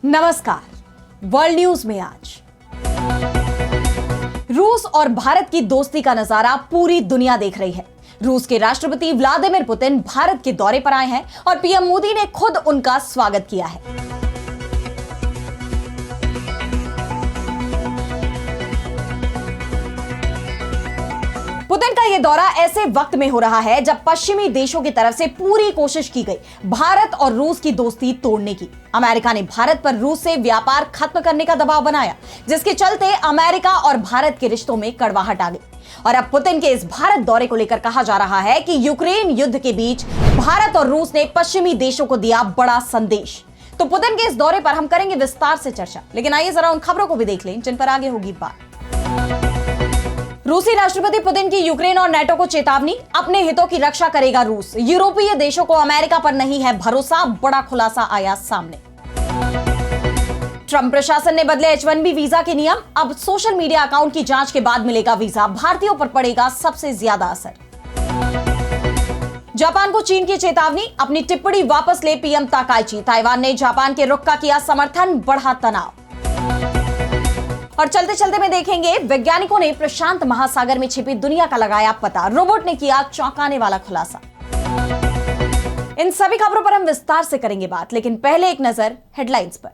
नमस्कार। World news में आज रूस और भारत की दोस्ती का नजारा पूरी दुनिया देख रही है। रूस के राष्ट्रपति व्लादिमीर पुतिन भारत के दौरे पर आए हैं और पीएम मोदी ने खुद उनका स्वागत किया है। पुतिन का यह दौरा ऐसे वक्त में हो रहा है जब पश्चिमी देशों की तरफ से पूरी कोशिश की गई भारत और रूस की दोस्ती तोड़ने की। अमेरिका ने भारत पर रूस से व्यापार खत्म करने का दबाव बनाया, जिसके चलते अमेरिका और भारत के रिश्तों में कड़वाहट आ गई। और अब पुतिन के इस भारत दौरे को लेकर कहा जा रहा है कि यूक्रेन युद्ध के बीच भारत और रूस ने पश्चिमी देशों को दिया बड़ा संदेश। तो पुतिन के इस दौरे पर हम करेंगे विस्तार से चर्चा, लेकिन आइए जरा उन खबरों को भी देख लें जिन पर आगे होगी बात। रूसी राष्ट्रपति पुतिन की यूक्रेन और नेटो को चेतावनी, अपने हितों की रक्षा करेगा रूस। यूरोपीय देशों को अमेरिका पर नहीं है भरोसा, बड़ा खुलासा आया सामने। ट्रंप प्रशासन ने बदले H-1B वीजा के नियम, अब सोशल मीडिया अकाउंट की जांच के बाद मिलेगा वीजा, भारतीयों पर पड़ेगा सबसे ज्यादा असर। जापान को चीन की चेतावनी, अपनी टिप्पणी वापस ले पीएम ताकाइची। ताइवान ने जापान के रुख का किया समर्थन, बढ़ा तनाव। और चलते चलते में देखेंगे वैज्ञानिकों ने प्रशांत महासागर में छिपी दुनिया का लगाया पता, रोबोट ने किया चौंकाने वाला खुलासा। इन सभी खबरों पर हम विस्तार से करेंगे बात, लेकिन पहले एक नजर हेडलाइंस पर।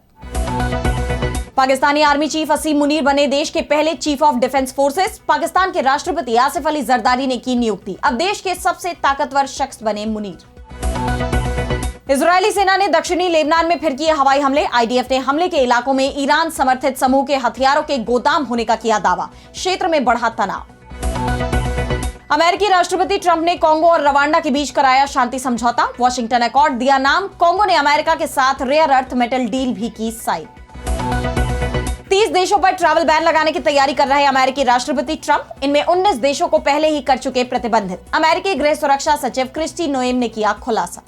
पाकिस्तानी आर्मी चीफ असीम मुनीर बने देश के पहले chief of defence forces. Pakistan के राष्ट्रपति आसिफ अली जरदारी ने की नियुक्ति, अब देश के सबसे ताकतवर शख्स बने मुनीर। इजरायली सेना ने दक्षिणी लेबनान में फिर किए हवाई हमले। आईडीएफ ने हमले के इलाकों में ईरान समर्थित समूह के हथियारों के गोदाम होने का किया दावा, क्षेत्र में बढ़ा तनाव। अमेरिकी राष्ट्रपति ट्रंप ने कांगो और रवांडा के बीच कराया शांति समझौता, वॉशिंगटन अकॉर्ड दिया नाम। कांगो ने अमेरिका के साथ रेयर अर्थ मेटल डील भी की साइन। 30 देशों पर ट्रैवल बैन लगाने की तैयारी कर रहे अमेरिकी राष्ट्रपति ट्रंप, इनमें 19 देशों को पहले ही कर चुके प्रतिबंधित। अमेरिकी गृह सुरक्षा सचिव क्रिस्टी नोएम ने किया खुलासा।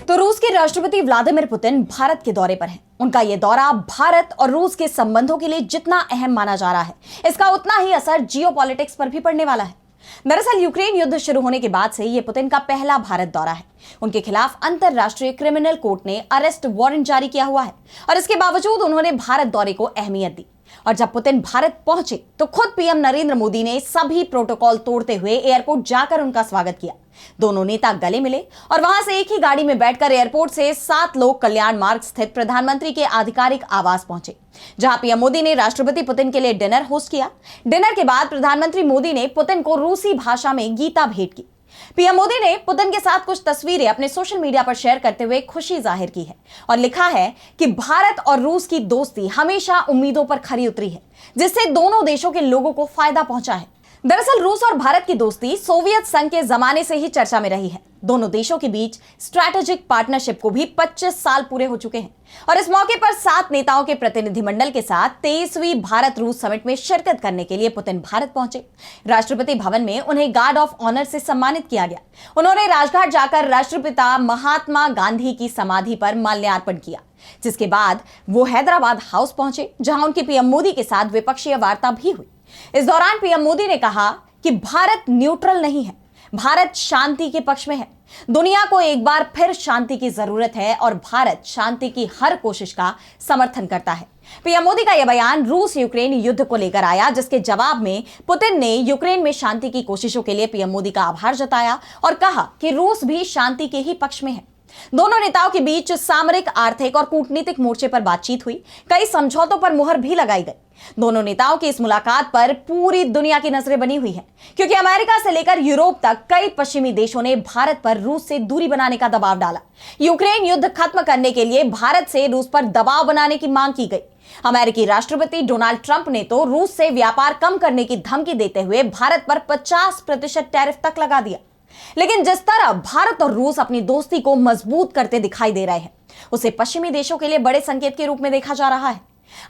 तो रूस के राष्ट्रपति व्लादिमीर पुतिन भारत के दौरे पर हैं। उनका यह दौरा भारत और रूस के संबंधों के लिए जितना अहम माना जा रहा है, इसका उतना ही असर जियोपॉलिटिक्स पर भी पड़ने वाला है। दरअसल यूक्रेन युद्ध शुरू होने के बाद से यह पुतिन का पहला भारत दौरा है। उनके खिलाफ अंतरराष्ट्रीय क्रिमिनल कोर्ट ने अरेस्ट वारंट जारी किया हुआ है और इसके बावजूद उन्होंने भारत दौरे को अहमियत दी। और जब पुतिन भारत पहुंचे तो खुद पीएम नरेंद्र मोदी ने सभी प्रोटोकॉल तोड़ते हुए एयरपोर्ट जाकर उनका स्वागत किया। दोनों नेता गले मिले और वहां से एक ही गाड़ी में बैठकर एयरपोर्ट से 7 लोक कल्याण मार्ग स्थित प्रधानमंत्री के आधिकारिक आवास पहुंचे, जहां पीएम मोदी ने राष्ट्रपति पुतिन के लिए डिनर होस्ट किया। डिनर के बाद प्रधानमंत्री मोदी ने पुतिन को रूसी भाषा में गीता भेंट की। पीएम मोदी ने पुतिन के साथ कुछ तस्वीरें अपने सोशल मीडिया पर शेयर करते हुए खुशी जाहिर की है और लिखा है कि भारत और रूस की दोस्ती हमेशा उम्मीदों पर खरी उतरी है, जिससे दोनों देशों के लोगों को फायदा पहुंचा है। दरअसल रूस और भारत की दोस्ती सोवियत संघ के जमाने से ही चर्चा में रही है। दोनों देशों के बीच स्ट्रैटेजिक पार्टनरशिप को भी 25 साल पूरे हो चुके हैं और इस मौके पर 7 नेताओं के प्रतिनिधिमंडल के साथ 23वीं भारत रूस समिट में शिरकत करने के लिए पुतिन भारत पहुंचे। राष्ट्रपति भवन में उन्हें गार्ड ऑफ ऑनर से सम्मानित किया गया। उन्होंने राजघाट जाकर राष्ट्रपिता महात्मा गांधी की समाधि पर माल्यार्पण किया, जिसके बाद वो हैदराबाद हाउस पहुंचे, जहां उनकी पीएम मोदी के साथ द्विपक्षीय वार्ता भी हुई। इस दौरान पीएम मोदी ने कहा कि भारत न्यूट्रल नहीं है, भारत शांति के पक्ष में है। दुनिया को एक बार फिर शांति की जरूरत है और भारत शांति की हर कोशिश का समर्थन करता है। पीएम मोदी का यह बयान रूस यूक्रेन युद्ध को लेकर आया, जिसके जवाब में पुतिन ने यूक्रेन में शांति की कोशिशों के लिए पीएम मोदी का आभार जताया और कहा कि रूस भी शांति के ही पक्ष में है। दोनों नेताओं के बीच सामरिक, आर्थिक और कूटनीतिक मोर्चे पर बातचीत हुई। कई समझौतों पर मुहर भी लगाई गई। दोनों नेताओं की इस मुलाकात पर पूरी दुनिया की नजरें बनी हुई हैं, क्योंकि अमेरिका से लेकर यूरोप तक कई पश्चिमी देशों ने भारत पर रूस से दूरी बनाने का दबाव डाला। यूक्रेन युद्ध खत्म करने के लिए भारत से रूस पर दबाव बनाने की मांग की गई। अमेरिकी राष्ट्रपति डोनाल्ड ट्रंप ने तो रूस से व्यापार कम करने की धमकी देते हुए भारत पर 50% टैरिफ तक लगा दिया। लेकिन जिस तरह भारत और रूस अपनी दोस्ती को मजबूत करते दिखाई दे रहे हैं, उसे पश्चिमी देशों के लिए बड़े संकेत के रूप में देखा जा रहा है।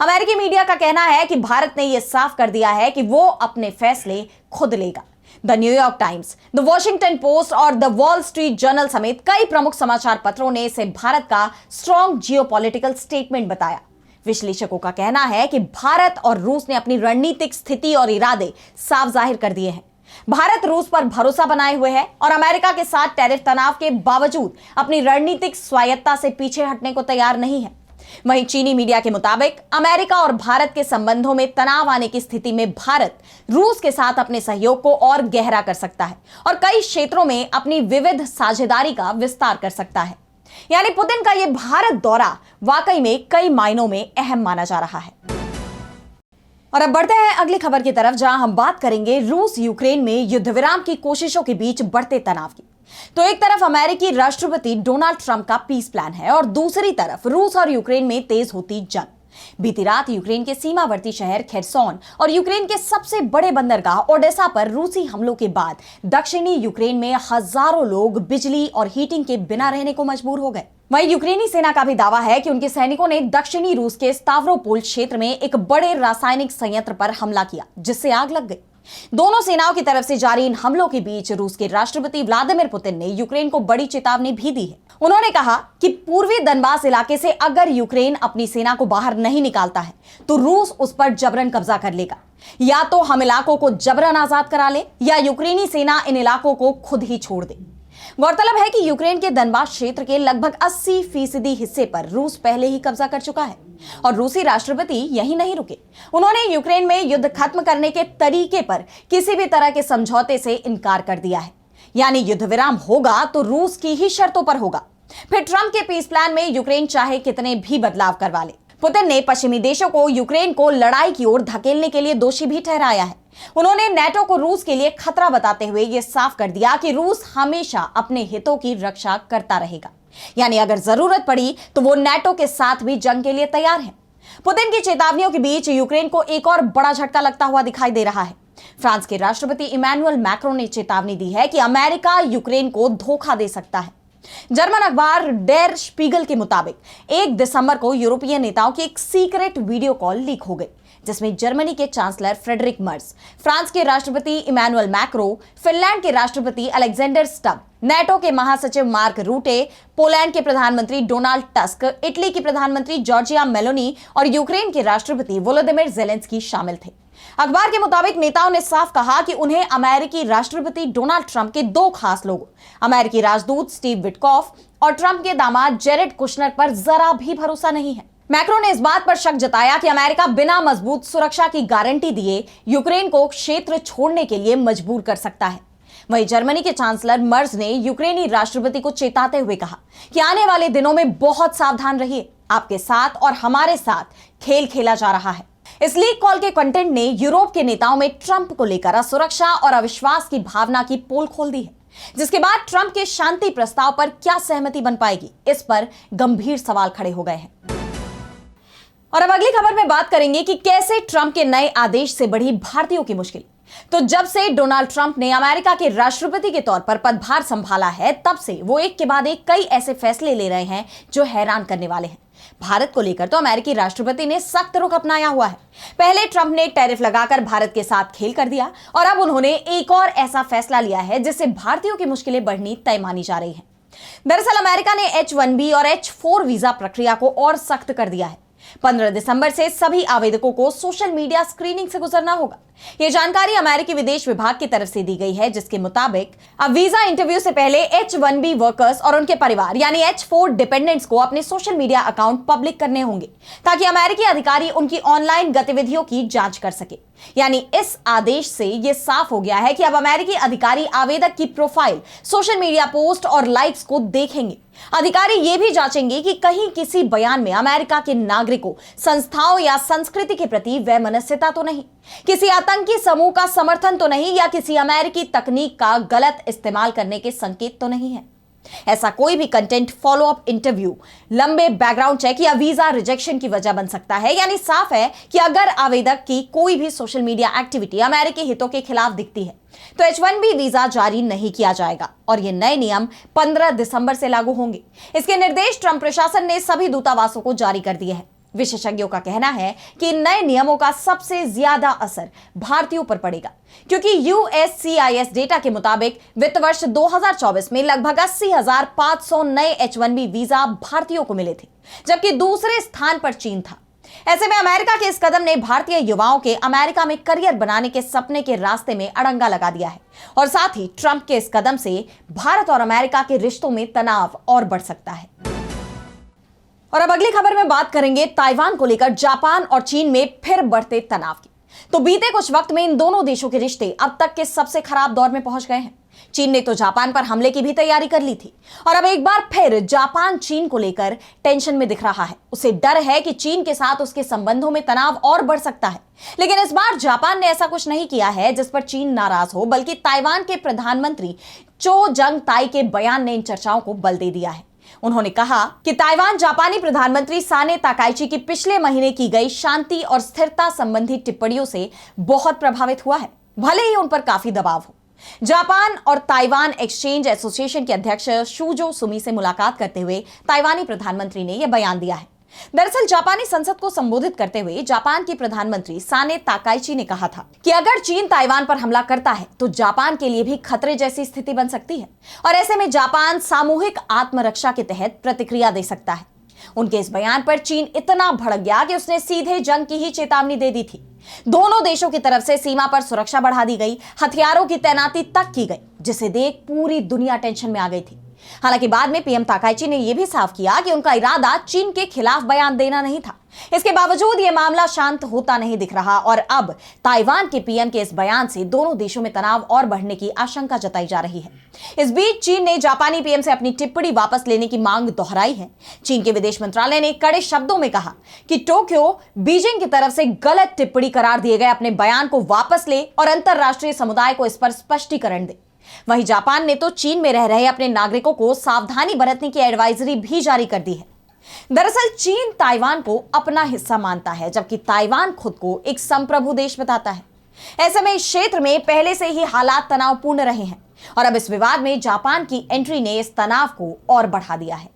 अमेरिकी मीडिया का कहना है कि भारत ने यह साफ कर दिया है कि वो अपने फैसले खुद लेगा। The New York times, the Washington post और द वॉल स्ट्रीट जर्नल समेत कई प्रमुख समाचार पत्रों ने इसे भारत का स्ट्रॉन्ग जियोपॉलिटिकल स्टेटमेंट बताया। विश्लेषकों का कहना है कि भारत और रूस ने अपनी रणनीतिक स्थिति और इरादे साफ जाहिर कर दिए हैं। भारत रूस पर भरोसा बनाए हुए है और अमेरिका के साथ टैरिफ तनाव के बावजूद अपनी रणनीतिक स्वायत्तता से पीछे हटने को तैयार नहीं है। वहीं चीनी मीडिया के मुताबिक अमेरिका और भारत के संबंधों में तनाव आने की स्थिति में भारत रूस के साथ अपने सहयोग को और गहरा कर सकता है और कई क्षेत्रों में अपनी विविध साझेदारी का विस्तार कर सकता है। यानी पुतिन का यह भारत दौरा वाकई में कई मायनों में अहम माना जा रहा है। और अब बढ़ते हैं अगली खबर की तरफ, जहां हम बात करेंगे रूस यूक्रेन में युद्ध विराम की कोशिशों के बीच बढ़ते तनाव की। तो एक तरफ अमेरिकी राष्ट्रपति डोनाल्ड ट्रंप का पीस प्लान है और दूसरी तरफ रूस और यूक्रेन में तेज होती जंग। बीती रात यूक्रेन के सीमावर्ती शहर खेरसोन और यूक्रेन के सबसे बड़े बंदरगाह ओडेसा पर रूसी हमलों के बाद दक्षिणी यूक्रेन में हजारों लोग बिजली और हीटिंग के बिना रहने को मजबूर हो गए। वहीं यूक्रेनी सेना का भी दावा है कि उनके सैनिकों ने दक्षिणी रूस के स्तावरोपोल क्षेत्र में एक बड़े रासायनिक संयंत्र पर हमला किया, जिससे आग लग गई। दोनों सेनाओं की तरफ से जारी इन हमलों के बीच रूस के राष्ट्रपति व्लादिमीर पुतिन ने यूक्रेन को बड़ी चेतावनी भी दी है। उन्होंने कहा कि पूर्वी दनबास इलाके से अगर यूक्रेन अपनी सेना को बाहर नहीं निकालता है तो रूस उस पर जबरन कब्जा कर लेगा। या तो हम इलाकों को जबरन आजाद करा ले या यूक्रेनी सेना इन इलाकों को खुद ही छोड़ दे। गौरतलब है कि यूक्रेन के दनबास क्षेत्र के लगभग 80% हिस्से पर रूस पहले ही कब्जा कर चुका है और रूसी राष्ट्रपति यही नहीं रुके। उन्होंने यूक्रेन में युद्ध खत्म करने के तरीके पर किसी भी तरह के समझौते से इनकार कर दिया है। यानी युद्ध विराम होगा तो रूस की ही शर्तों पर होगा। फिर ट्रंप के पीस प्लान में यूक्रेन चाहे कितने भी बदलाव करवा ले। पुतिन ने पश्चिमी देशों को यूक्रेन को लड़ाई की ओर धकेलने के लिए दोषी भी ठहराया है। उन्होंने नेटो को रूस के लिए खतरा बताते हुए यह साफ कर दिया कि रूस हमेशा अपने हितों की रक्षा करता रहेगा। यानी अगर जरूरत पड़ी तो वो नेटो के साथ भी जंग के लिए तैयार है। पुतिन की चेतावनियों के बीच यूक्रेन को एक और बड़ा झटका लगता हुआ दिखाई दे रहा है। फ्रांस के राष्ट्रपति इमैनुअल मैक्रों ने चेतावनी दी है कि अमेरिका यूक्रेन को धोखा दे सकता है। जर्मन अखबार डेर स्पीगल के मुताबिक 1 दिसंबर को यूरोपीय नेताओं की एक सीक्रेट वीडियो कॉल लीक हो गई, जिसमें जर्मनी के चांसलर फ्रेडरिक मर्ज, फ्रांस के राष्ट्रपति इमैनुअल मैक्रो, फिनलैंड के राष्ट्रपति अलेक्जेंडर स्टब, नेटो के महासचिव मार्क रूटे, पोलैंड के प्रधानमंत्री डोनाल्ड टस्क, इटली की प्रधानमंत्री जॉर्जिया मेलोनी और यूक्रेन के राष्ट्रपति वोलोदिमीर ज़ेलेंस्की शामिल थे। अखबार के मुताबिक नेताओं ने साफ कहा कि उन्हें अमेरिकी राष्ट्रपति डोनाल्ड ट्रंप के 2 खास लोगों, अमेरिकी राजदूत स्टीव विटकॉफ और ट्रंप के दामाद जेरेड कुशनर पर जरा भी भरोसा नहीं है। मैक्रो ने इस बात पर शक जताया कि अमेरिका बिना मजबूत सुरक्षा की गारंटी दिए यूक्रेन को क्षेत्र छोड़ने के लिए मजबूर कर सकता है। वहीं जर्मनी के चांसलर मर्ज ने यूक्रेनी राष्ट्रपति को चेताते हुए कहा कि आने वाले दिनों में बहुत सावधान रहिए, आपके साथ और हमारे साथ खेल खेला जा रहा है। इस लीक कॉल के कंटेंट ने यूरोप के नेताओं में ट्रंप को लेकर असुरक्षा और अविश्वास की भावना की पोल खोल दी है, जिसके बाद ट्रंप के शांति प्रस्ताव पर क्या सहमति बन पाएगी, इस पर गंभीर सवाल खड़े हो गए हैं। और अब अगली खबर में बात करेंगे कि कैसे ट्रंप के नए आदेश से बढ़ी भारतीयों की मुश्किल। तो जब से डोनाल्ड ट्रंप ने अमेरिका के राष्ट्रपति के तौर पर पदभार संभाला है, तब से वो एक के बाद एक कई ऐसे फैसले ले रहे हैं जो हैरान करने वाले हैं। भारत को लेकर तो अमेरिकी राष्ट्रपति ने सख्त रुख अपनाया हुआ है। पहले ट्रंप ने टैरिफ लगाकर भारत के साथ खेल कर दिया और अब उन्होंने एक और ऐसा फैसला लिया है जिससे भारतीयों की मुश्किलें बढ़नी तय मानी जा रही है। दरअसल अमेरिका ने H-1B और H-4 वीजा प्रक्रिया को और सख्त कर दिया है। 15 दिसंबर से सभी आवेदकों को सोशल मीडिया स्क्रीनिंग से गुजरना होगा। यह जानकारी अमेरिकी विदेश विभाग की तरफ से दी गई है, जिसके मुताबिक अब वीजा इंटरव्यू से पहले H-1B वर्कर्स और उनके परिवार यानी H-4 डिपेंडेंट्स को अपने सोशल मीडिया अकाउंट पब्लिक करने होंगे, ताकि अमेरिकी अधिकारी उनकी ऑनलाइन गतिविधियों की जांच कर सके। यानी इस आदेश से यह साफ हो गया है कि अब अमेरिकी अधिकारी आवेदक की प्रोफाइल, सोशल मीडिया पोस्ट और लाइक्स को देखेंगे। अधिकारी यह भी जांचेंगे कि कहीं किसी बयान में अमेरिका के नागरिकों, संस्थाओं या संस्कृति के प्रति वैमनस्यता तो नहीं, किसी आतंकी समूह का समर्थन तो नहीं या किसी अमेरिकी तकनीक का गलत इस्तेमाल करने के संकेत तो नहीं है। ऐसा कोई भी कंटेंट फॉलो अप इंटरव्यू, लंबे बैकग्राउंड चेक या वीजा रिजेक्शन की वजह बन सकता है। यानी साफ है कि अगर आवेदक की कोई भी सोशल मीडिया एक्टिविटी अमेरिकी हितों के खिलाफ दिखती है तो H-1B वीजा जारी नहीं किया जाएगा और ये नए नियम 15 दिसंबर से लागू होंगे। इसके निर्देश ट्रंप प्रशासन ने सभी दूतावासों को जारी कर दिए हैं। विशेषज्ञों का कहना है कि इन नए नियमों का सबसे ज्यादा असर भारतीयों पर पड़ेगा, क्योंकि USCIS डेटा के मुताबिक वित्त वर्ष 2024 में लगभग 80,500 नए H-1B वीजा भारतीयों को मिले थे, जबकि दूसरे स्थान पर चीन था। ऐसे में अमेरिका के इस कदम ने भारतीय युवाओं के अमेरिका में करियर बनाने के सपने के रास्ते में अड़ंगा लगा दिया है और साथ ही ट्रंप के इस कदम से भारत और अमेरिका के रिश्तों में तनाव और बढ़ सकता है। और अब अगली खबर में बात करेंगे ताइवान को लेकर जापान और चीन में फिर बढ़ते तनाव की। तो बीते कुछ वक्त में इन दोनों देशों के रिश्ते अब तक के सबसे खराब दौर में पहुंच गए हैं। चीन ने तो जापान पर हमले की भी तैयारी कर ली थी और अब एक बार फिर जापान चीन को लेकर टेंशन में दिख रहा है। उसे डर है कि चीन के साथ उसके संबंधों में तनाव और बढ़ सकता है। लेकिन इस बार जापान ने ऐसा कुछ नहीं किया है जिस पर चीन नाराज हो, बल्कि ताइवान के प्रधानमंत्री चो जंग ताई के बयान ने इन चर्चाओं को बल दे दिया है। उन्होंने कहा कि ताइवान जापानी प्रधानमंत्री साने ताकाइची की पिछले महीने की गई शांति और स्थिरता संबंधी टिप्पणियों से बहुत प्रभावित हुआ है, भले ही उन पर काफी दबाव हो। जापान और ताइवान एक्सचेंज एसोसिएशन के अध्यक्ष शूजो सुमी से मुलाकात करते हुए ताइवानी प्रधानमंत्री ने यह बयान दिया है। दरअसल जापानी संसद को संबोधित करते हुए जापान की प्रधानमंत्री साने ताकाइची ने कहा था कि अगर चीन ताइवान पर हमला करता है तो जापान के लिए भी खतरे जैसी स्थिति बन सकती है और ऐसे में जापान सामूहिक आत्मरक्षा के तहत प्रतिक्रिया दे सकता है। उनके इस बयान पर चीन इतना भड़क गया कि उसने सीधे जंग की ही चेतावनी दे दी थी। दोनों देशों की तरफ से सीमा पर सुरक्षा बढ़ा दी गई, हथियारों की तैनाती तक की गई, जिसे देख पूरी दुनिया टेंशन में आ गई थी। हालांकि बाद में पीएम ताकाइची ने यह भी साफ किया कि उनका इरादा चीन के खिलाफ बयान देना नहीं था। इसके बावजूद यह मामला शांत होता नहीं दिख रहा और अब ताइवान के पीएम के इस बयान से दोनों देशों में तनाव और बढ़ने की आशंका जताई जा रही है। इस बीच चीन ने जापानी पीएम से अपनी टिप्पणी वापस लेने की मांग दोहराई है। चीन के विदेश मंत्रालय ने कड़े शब्दों में कहा कि टोक्यो बीजिंग की तरफ से गलत टिप्पणी करार दिए गए अपने बयान को वापस ले और अंतरराष्ट्रीय समुदाय को इस पर स्पष्टीकरण दे। वहीं जापान ने तो चीन में रह रहे अपने नागरिकों को सावधानी बरतने की एडवाइजरी भी जारी कर दी है। दरअसल चीन ताइवान को अपना हिस्सा मानता है, जबकि ताइवान खुद को एक संप्रभु देश बताता है। ऐसे में इस क्षेत्र में पहले से ही हालात तनावपूर्ण रहे हैं और अब इस विवाद में जापान की एंट्री ने इस तनाव को और बढ़ा दिया है।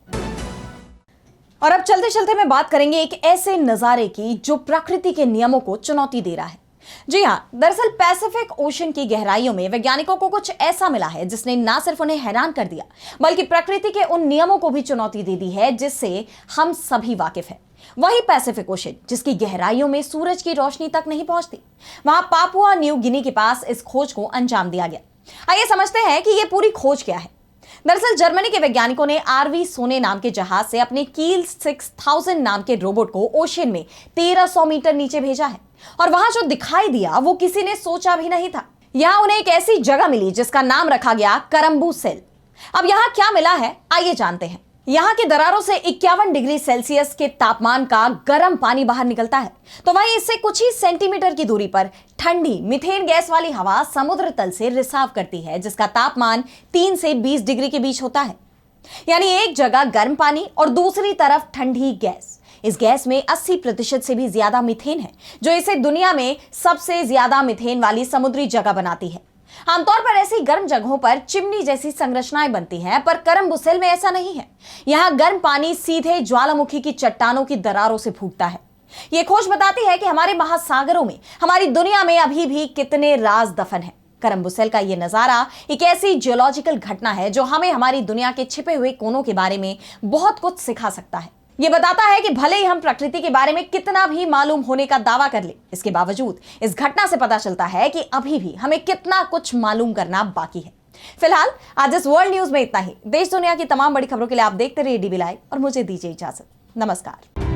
और अब चलते चलते मैं बात करेंगे एक ऐसे नजारे की जो प्रकृति के नियमों को चुनौती दे रहा है। जी हां, दरअसल पैसिफिक ओशन की गहराइयों में वैज्ञानिकों को कुछ ऐसा मिला है जिसने ना सिर्फ उन्हें हैरान कर दिया, बल्कि प्रकृति के उन नियमों को भी चुनौती दे दी है जिससे हम सभी वाकिफ हैं। वही पैसिफिक ओशन जिसकी गहराइयों में सूरज की रोशनी तक नहीं पहुंचती। वहां पापुआ न्यू गिनी के पास इस खोज को अंजाम दिया गया। आइए समझते हैं कि यह पूरी खोज क्या है। दरअसल जर्मनी के वैज्ञानिकों ने आरवी सोने नाम के जहाज से अपने कील 6000 नाम के रोबोट को ओशन में 1300 मीटर नीचे भेजा है और वहां जो दिखाई दिया वो किसी ने सोचा भी नहीं था। यहां उन्हें एक ऐसी जगह मिली जिसका नाम रखा गया करम्बू सेल। अब यहां क्या मिला है, आइए जानते हैं। यहां की दरारों से 51 डिग्री सेल्सियस के तापमान का गर्म पानी बाहर निकलता है, तो वहीं इससे कुछ ही सेंटीमीटर की दूरी पर ठंडी मीथेन गैस वाली हवा समुद्र तल से रिसाव करती है, जिसका तापमान 3 से 20 डिग्री के बीच होता है। यानी एक जगह गर्म पानी और दूसरी तरफ ठंडी गैस। इस गैस में 80% से भी ज्यादा मीथेन है, जो इसे दुनिया में सबसे ज्यादा मीथेन वाली समुद्री जगह बनाती है। आमतौर पर ऐसी गर्म जगहों पर चिमनी जैसी संरचनाएं बनती हैं, पर करम्बू सेल में ऐसा नहीं है। यहां गर्म पानी सीधे ज्वालामुखी की चट्टानों की दरारों से फूटता है। यह खोज बताती है कि हमारे महासागरों में, हमारी दुनिया में अभी भी कितने राज दफन हैं। करम्बू सेल का यह नजारा एक ऐसी जियोलॉजिकल घटना है जो हमें हमारी दुनिया के छिपे हुए कोनों के बारे में बहुत कुछ सिखा सकता है। यह बताता है कि भले ही हम प्रकृति के बारे में कितना भी मालूम होने का दावा कर ले, इसके बावजूद इस घटना से पता चलता है कि अभी भी हमें कितना कुछ मालूम करना बाकी है। फिलहाल आज इस वर्ल्ड न्यूज में इतना ही। देश दुनिया की तमाम बड़ी खबरों के लिए आप देखते रहिए डीबी लाइव और मुझे दीजिए इजाजत। नमस्कार।